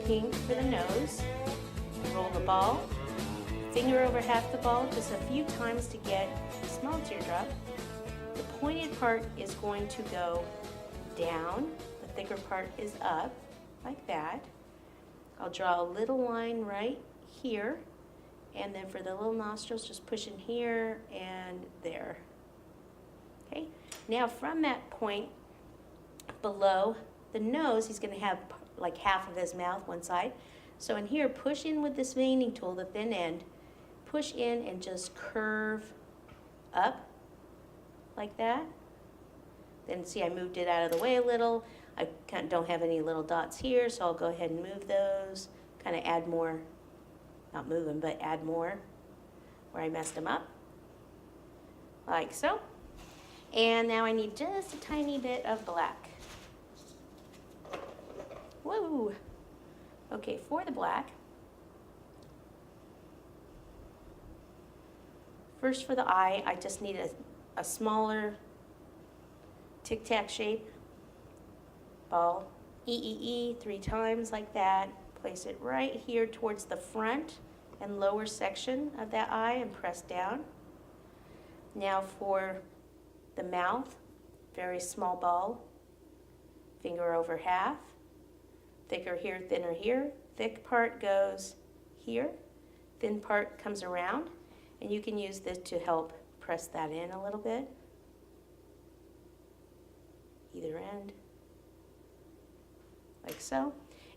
pink for the nose. Roll the ball, finger over half the ball just a few times to get a small teardrop. The pointed part is going to go down, the thicker part is up, like that. I'll draw a little line right here, and then for the little nostrils, just push in here and there. Okay, now from that point below the nose, he's going to have like half of his mouth one side. So in here, push in with this veining tool, the thin end, push in and just curve up like that. Then see, I moved it out of the way a little. I don't have any little dots here, so I'll go ahead and move those, kind of add more, not move them, but add more where I messed them up, like so. And now I need just a tiny bit of black. Whoa. Okay, for the black, first for the eye, I just need a smaller tic-tac shape ball. E 3 times like that. Place it right here towards the front and lower section of that eye and press down. Now for the mouth, very small ball, finger over half. Thicker here, thinner here. Thick part goes here. Thin part comes around. And you can use this to help press that in a little bit. Either end. Like so.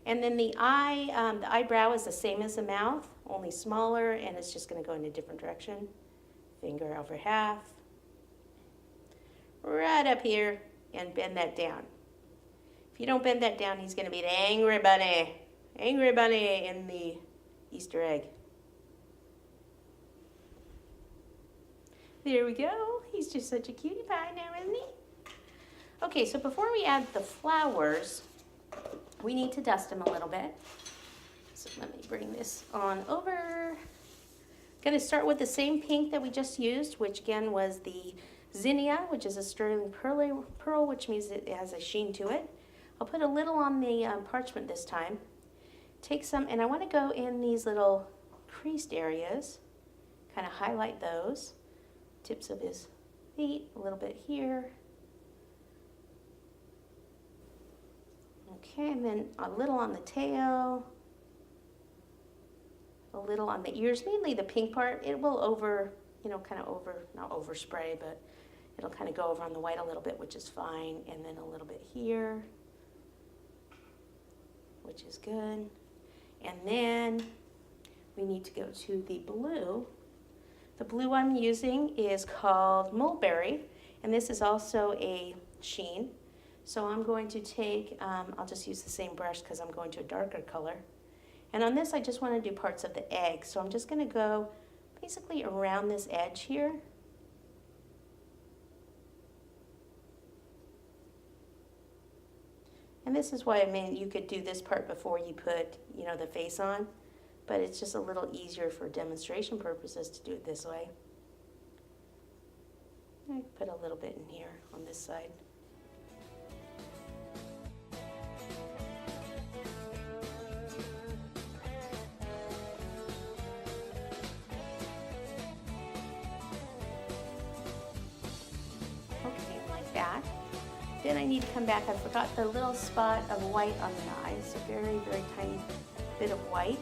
And then the eyebrow is the same as the mouth, only smaller, and it's just going to go in a different direction. Finger over half. Right up here, and bend that down. If you don't bend that down, he's going to be the angry bunny in the Easter egg. There we go. He's just such a cutie pie now, isn't he? Okay, so before we add the flowers, we need to dust them a little bit. So let me bring this on over. I'm going to start with the same pink that we just used, which again was the zinnia, which is a sterling pearl, which means it has a sheen to it. I'll put a little on the parchment this time. Take some, and I want to go in these little creased areas, kind of highlight those. Tips of his feet, a little bit here. Okay, and then a little on the tail, a little on the ears, mainly the pink part. It will not overspray, but it'll kind of go over on the white a little bit, which is fine. And then a little bit here, which is good. And then we need to go to the blue. The blue I'm using is called Mulberry, and this is also a sheen. So I'm going to take, I'll just use the same brush because I'm going to a darker color. And on this, I just want to do parts of the egg. So I'm just going to go basically around this edge here. And this is why I mean you could do this part before you put, the face on. But it's just a little easier for demonstration purposes to do it this way. I put a little bit in here on this side. Okay, like that. Then I need to come back. I forgot the little spot of white on the eye. It's a very, very tiny bit of white.